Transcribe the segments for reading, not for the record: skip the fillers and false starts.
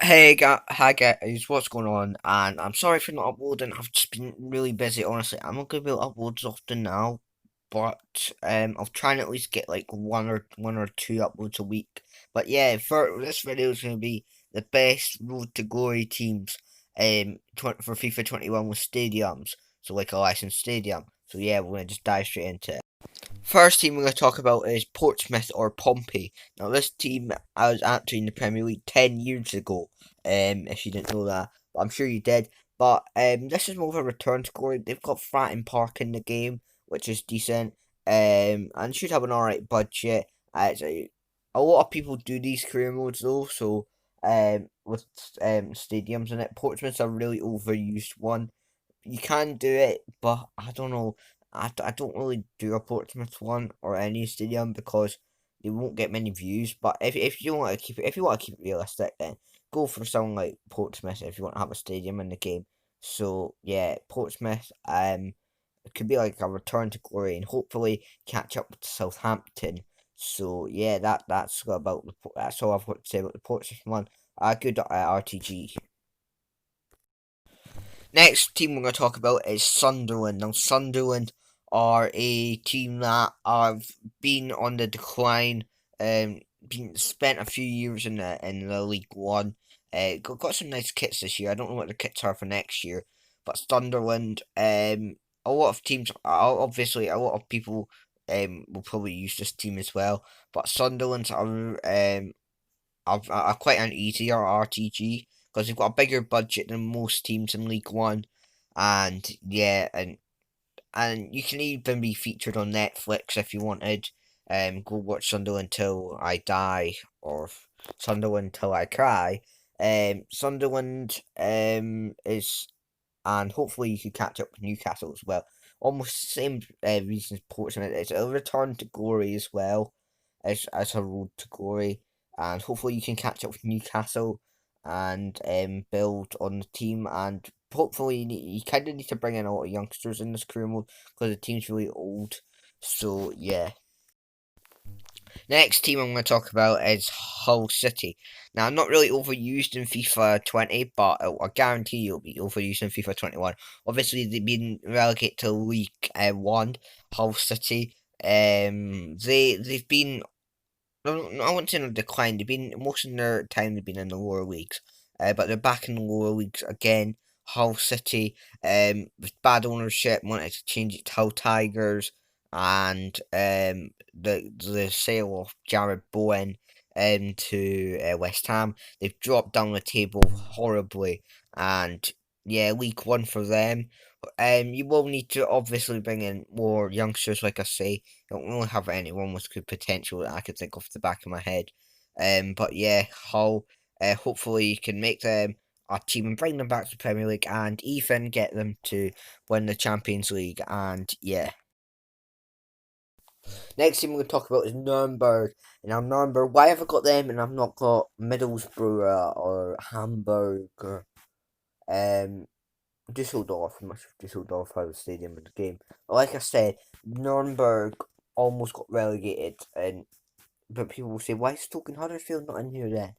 Hi guys, what's going on? And I'm sorry for not uploading. I've just been really busy. Honestly, I'm not gonna be able to upload as often now, but I'll try and at least get like one or two uploads a week. But yeah, for this video is gonna be the best road to glory teams for FIFA 21 with stadiums. So like a licensed stadium. So yeah, we're gonna just dive straight into it. First team we're going to talk about is Portsmouth or Pompey. Now, this team I was actually in the Premier League 10 years ago, if you didn't know that, but I'm sure you did. But this is more of a return score. They've got Fratton Park in the game, which is decent, and should have an alright budget. A lot of people do these career modes though, so with stadiums in it. Portsmouth's a really overused one. You can do it, but I don't know. I don't really do a Portsmouth one or any stadium because they won't get many views. But if you want to keep it, if you want to keep it realistic, then go for something like Portsmouth if you want to have a stadium in the game. So yeah, Portsmouth. It could be like a return to glory and hopefully catch up with Southampton. So yeah, that's all I've got to say about the Portsmouth one. Good RTG. Next team we're going to talk about is Sunderland. Now, Sunderland are a team that have been on the decline. Been spent a few years in the League One. Got some nice kits this year. I don't know what the kits are for next year, but Sunderland. A lot of teams. Obviously, a lot of people will probably use this team as well. But Sunderland are quite an easier RTG because they've got a bigger budget than most teams in League One, and yeah, and you can even be featured on Netflix if you wanted. Go watch Sunderland Till I Die or Sunderland Till I Cry. Sunderland is, and hopefully you could catch up with Newcastle as well. Almost the same reasons Portsmouth is. It'll return to glory as well as a road to glory, and hopefully you can catch up with Newcastle and build on the team. And hopefully you kind of need to bring in a lot of youngsters in this career mode because the team's really old. So yeah. Next team I'm going to talk about is Hull City. Now, I'm not really overused in FIFA 20, but I guarantee you'll be overused in FIFA 21. Obviously, they've been relegated to League 1, Hull City. They've been, no, I wouldn't say in a decline. They've been, most of their time they've been in the lower leagues. But they're back in the lower leagues again. Hull City, with bad ownership, wanted to change it to Hull Tigers, and the sale of Jared Bowen to West Ham. They've dropped down the table horribly, and yeah, League One for them. You will need to obviously bring in more youngsters, like I say. I don't really have anyone with good potential that I could think off the back of my head. But yeah, Hull. Hopefully you can make them a team and bring them back to the Premier League and even get them to win the Champions League. And yeah. Next team we're going to talk about is Nuremberg. And now Nuremberg, why have I got them and I've not got Middlesbrough or Hamburg or Dusseldorf? I'm not sure if Dusseldorf has a stadium in the game. But like I said, Nuremberg almost got relegated, and but people will say, why is Stoke Huddersfield not in here then?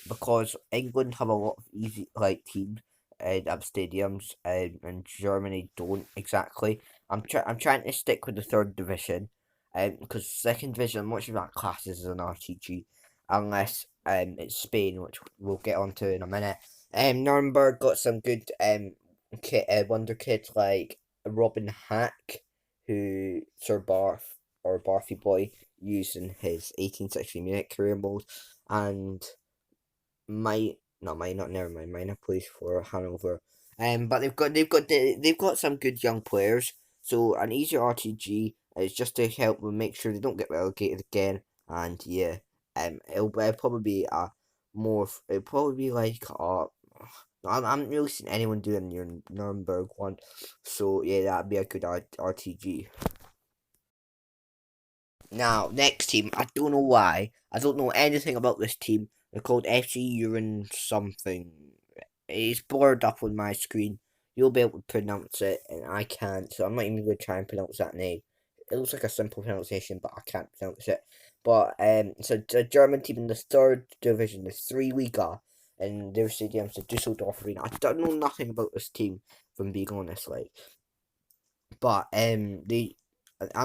Because England have a lot of easy like teams at stadiums, and Germany don't exactly. I'm trying to stick with the third division, because second division, much of that classes as an RTG, unless it's Spain, which we'll get onto in a minute. Nuremberg got some good wonder kids like Robin Hack, who Sir Barth or Barthy Boy used in his 1860 minute career mode, and not never mind. Minor plays for Hanover. But they've got some good young players. So an easier RTG is just to help them make sure they don't get relegated again. And yeah, it'll probably be it'll probably be like I haven't really seen anyone doing your Nuremberg one, so yeah, that'd be a good RTG. Now, next team, I don't know why. I don't know anything about this team. They're called FC Urine something. It's blurred up on my screen. You'll be able to pronounce it, and I can't, so I'm not even going to try and pronounce that name. It looks like a simple pronunciation, but I can't pronounce it. But it's a German team in the third division, the three Liga. and their stadium's the Dusseldorf Arena. I don't know nothing about this team, from being honest, like, but I'm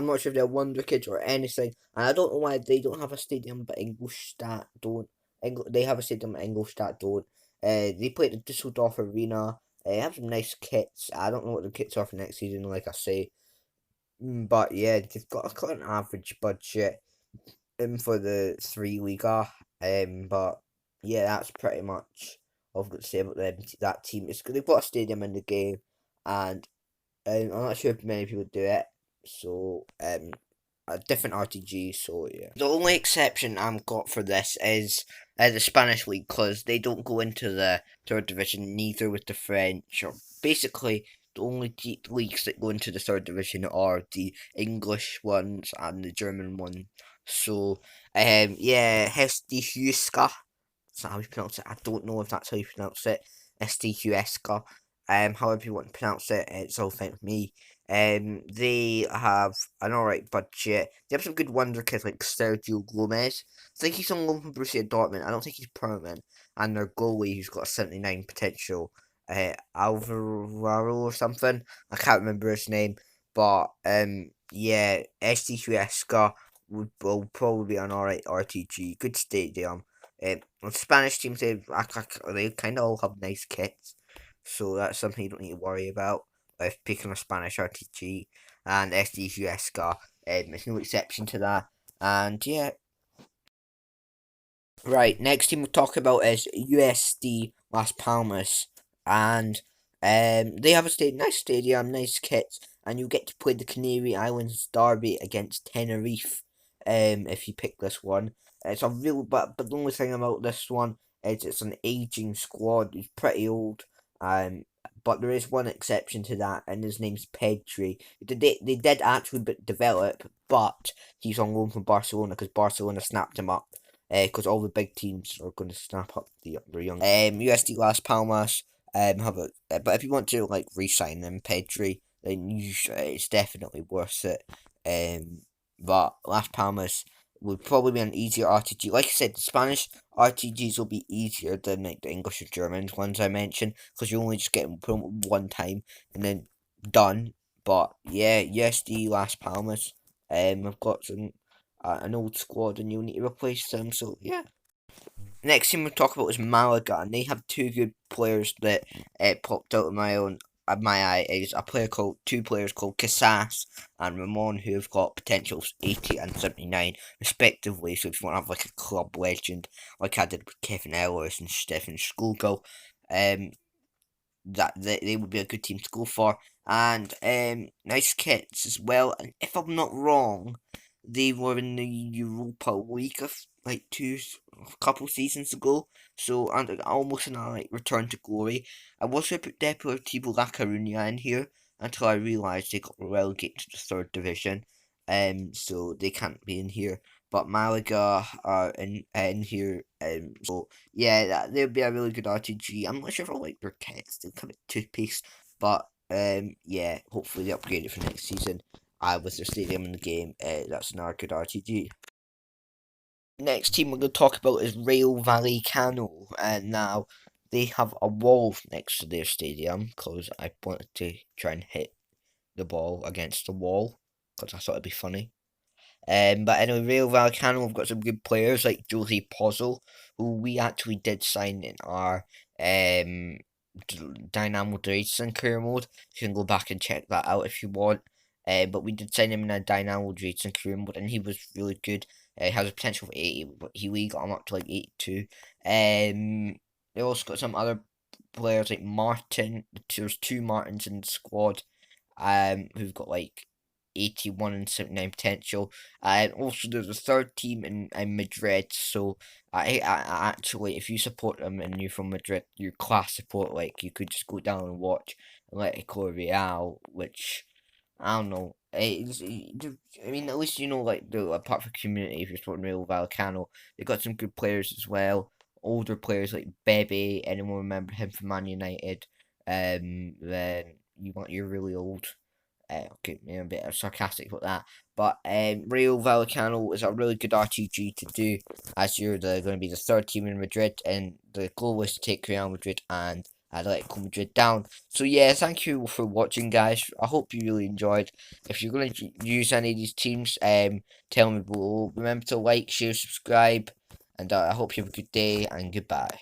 not sure if they're Wonder Kids or anything, and I don't know why they don't have a stadium, but Ingolstadt don't. They have a stadium, but Ingolstadt don't. They play at the Dusseldorf Arena. They have some nice kits. I don't know what the kits are for next season, like I say. But yeah, they've got quite an average budget for the three leaguer. But yeah, that's pretty much all I've got to say about them. That team. It's they've got a stadium in the game, and I'm not sure if many people do it. So a different RTG. So yeah, the only exception I've got for this is the Spanish league, because they don't go into the third division. Neither with the French, or basically the only leagues that go into the third division are the English ones and the German one. So yeah, Hesti Huska. That's not how you pronounce it. I don't know if that's how you pronounce it. STQSCA. However you want to pronounce it, it's all fine with me. They have an alright budget. They have some good wonder kids like Sergio Gomez. I think he's on loan from Borussia Dortmund. I don't think he's permanent. And their goalie, who's got a 79 potential, Alvaro or something. I can't remember his name, but yeah, STQSCA will probably be an alright RTG. Good stadium. The Spanish teams, they kind of all have nice kits, so that's something you don't need to worry about if picking a Spanish RTG. And SDUSCA, there's no exception to that. And yeah, right, next team we'll talk about is USD Las Palmas, and they have a nice stadium, nice kits, and you get to play the Canary Islands derby against Tenerife. If you pick this one, it's a real but the only thing about this one is it's an aging squad. It's pretty old. But there is one exception to that, and his name's Pedri. They did actually develop, but he's on loan from Barcelona because Barcelona snapped him up, because all the big teams are going to snap up the young. USD Las Palmas have a, but if you want to like re-sign them, Pedri, then it's definitely worth it. But Las Palmas would probably be an easier RTG. Like I said, the Spanish RTGs will be easier than like the English or German ones I mentioned, because you only just get them one time and then done. But yeah, USD Las Palmas. I've got an old squad, and you'll need to replace them. So yeah. Next team we'll talk about is Malaga, and they have two good players that popped out of my eye. Is two players called Casas and Ramon, who have got potential 80 and 79 respectively. So if you want to have like a club legend, like I did with Kevin Ellis and Stefan Schugel, that they would be a good team to go for. And nice kits as well. And if I'm not wrong, they were in the Europa League like a couple seasons ago. So and almost in a like return to glory. I was going to put Deportivo La Coruña in here until I realised they got relegated to the third division. So they can't be in here. But Malaga are in here. So yeah, they'll be a really good RTG. I'm not sure if I like their kits. They'll come at toothpaste, but yeah, hopefully they upgrade it for next season. With their stadium in the game, that's another good RTG. Next team we're going to talk about is Rayo Vallecano, and now they have a wall next to their stadium because I wanted to try and hit the ball against the wall because I thought it'd be funny. But anyway, Rayo Vallecano have got some good players like Josie Pozzo, who we actually did sign in our Dynamo Racing career mode. You can go back and check that out if you want. But we did sign him in a Dynamo Racing career mode, and he was really good. He has a potential of 80, but we got him up to like 82. They also got some other players like Martin. There's two Martins in the squad, who've got like 81 and 79 potential. And also there's a third team in Madrid, so I actually, if you support them and you're from Madrid, your class support, like you could just go down and watch Atletico Real, which I don't know. I mean, at least you know, like apart from community, if you're supporting Real Vallecano, they got some good players as well. Older players like Bebe, anyone remember him from Man United? Then you're really old. Okay, maybe a bit sarcastic about that. But Rayo Vallecano is a really good RTG to do, as you're going to be the third team in Madrid, and the goal was to take Real Madrid and Atletico Madrid down. So yeah, thank you for watching, guys. I hope you really enjoyed. If you're going to use any of these teams, tell me below. Remember to like, share, subscribe, and I hope you have a good day, and goodbye.